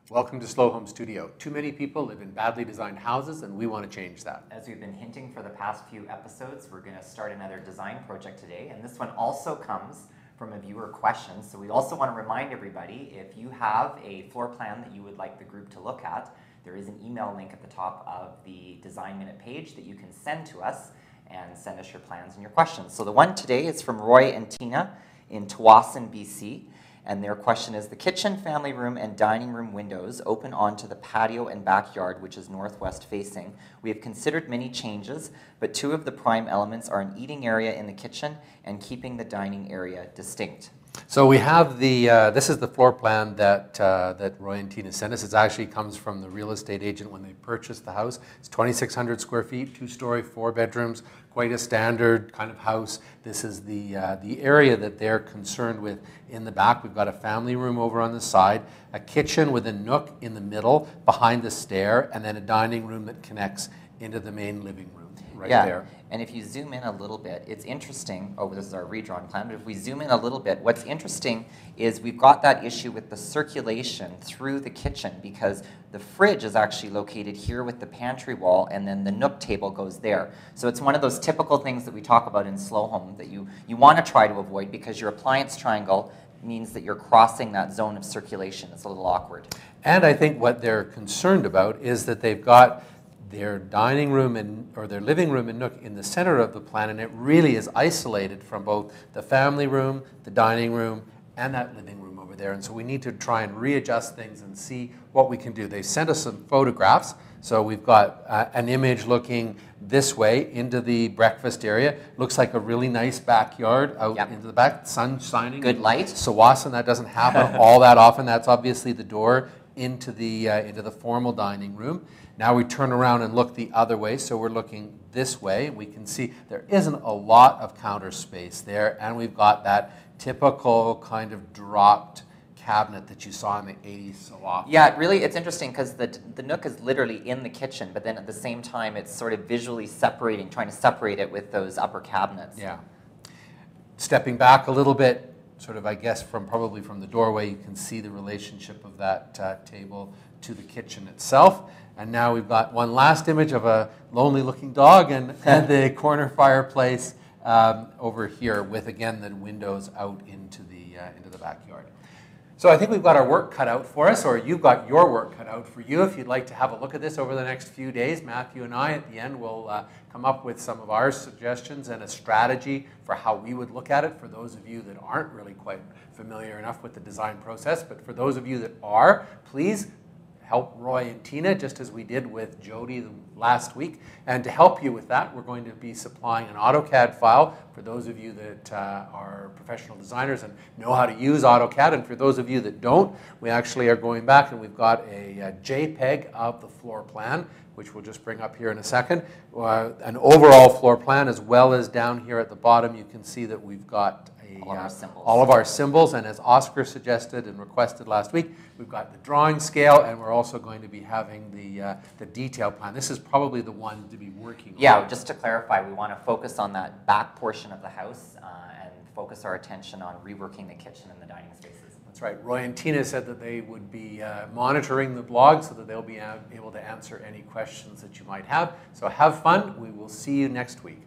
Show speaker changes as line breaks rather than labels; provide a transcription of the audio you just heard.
Welcome to Slow Home Studio. Too many people live in badly designed houses and we want to change that.
As we've been hinting for the past few episodes, we're going to start another design project today, and this one also comes from a viewer question. So we also want to remind everybody, if you have a floor plan that you would like the group to look at, there is an email link at the top of the Design Minute page that you can send to us and send us your plans and your questions. So the one today is from Roy and Tina in Tsawwassen, BC. And their question is, the kitchen, family room, and dining room windows open onto the patio and backyard, which is northwest facing. We have considered many changes, but two of the prime elements are an eating area in the kitchen and keeping the dining area distinct.
So we have the, this is the floor plan that Roy and Tina sent us. It actually comes from the real estate agent when they purchased the house. It's 2,600 square feet, 2-story, 4 bedrooms, quite a standard kind of house. This is the area that they're concerned with in the back. We've got a family room over on the side, a kitchen with a nook in the middle behind the stair, and then a dining room that connects into the main living room right there.
And if you zoom in a little bit, it's interesting. Oh, this is our redrawn plan. But if we zoom in a little bit, what's interesting is we've got that issue with the circulation through the kitchen, because the fridge is actually located here with the pantry wall, and then the nook table goes there. So it's one of those typical things that we talk about in slow home that you want to try to avoid, because your appliance triangle means that you're crossing that zone of circulation. It's a little awkward.
And I think what they're concerned about is that they've got their dining room or their living room and nook in the center of the plan, and it really is isolated from both the family room, the dining room, and that living room over there. And so we need to try and readjust things and see what we can do. They sent us some photographs. So we've got an image looking this way into the breakfast area. Looks like a really nice backyard out into the back, sun shining.
Good light.
Tsawwassen, that doesn't happen all that often. That's obviously the door into the formal dining room. Now we turn around and look the other way, so we're looking this way. We can see there isn't a lot of counter space there, and we've got that typical kind of dropped cabinet that you saw in the 80s so often.
Yeah, really, it's interesting because the nook is literally in the kitchen, but then at the same time it's sort of visually separating, trying to separate it with those upper cabinets.
Yeah. Stepping back a little bit, sort of, I guess, probably from the doorway, you can see the relationship of that table to the kitchen itself. And now we've got one last image of a lonely-looking dog and the corner fireplace over here with, again, the windows out into the backyard. So I think we've got our work cut out for us, or you've got your work cut out for you. If you'd like to have a look at this over the next few days, Matthew and I at the end will come up with some of our suggestions and a strategy for how we would look at it for those of you that aren't really quite familiar enough with the design process. But for those of you that are, please help Roy and Tina, just as we did with Jody last week. And to help you with that, we're going to be supplying an AutoCAD file for those of you that are professional designers and know how to use AutoCAD. And for those of you that don't, we actually are going back and we've got a JPEG of the floor plan, which we'll just bring up here in a second. An overall floor plan, as well as down here at the bottom, you can see that we've got all of our symbols, and as Oscar suggested and requested last week, we've got the drawing scale, and we're also going to be having the detail plan. This is probably the one to be working on.
Yeah, just to clarify, we want to focus on that back portion of the house and focus our attention on reworking the kitchen and the dining spaces.
That's right. Roy and Tina said that they would be monitoring the blog so that they'll be able to answer any questions that you might have. So have fun. We will see you next week.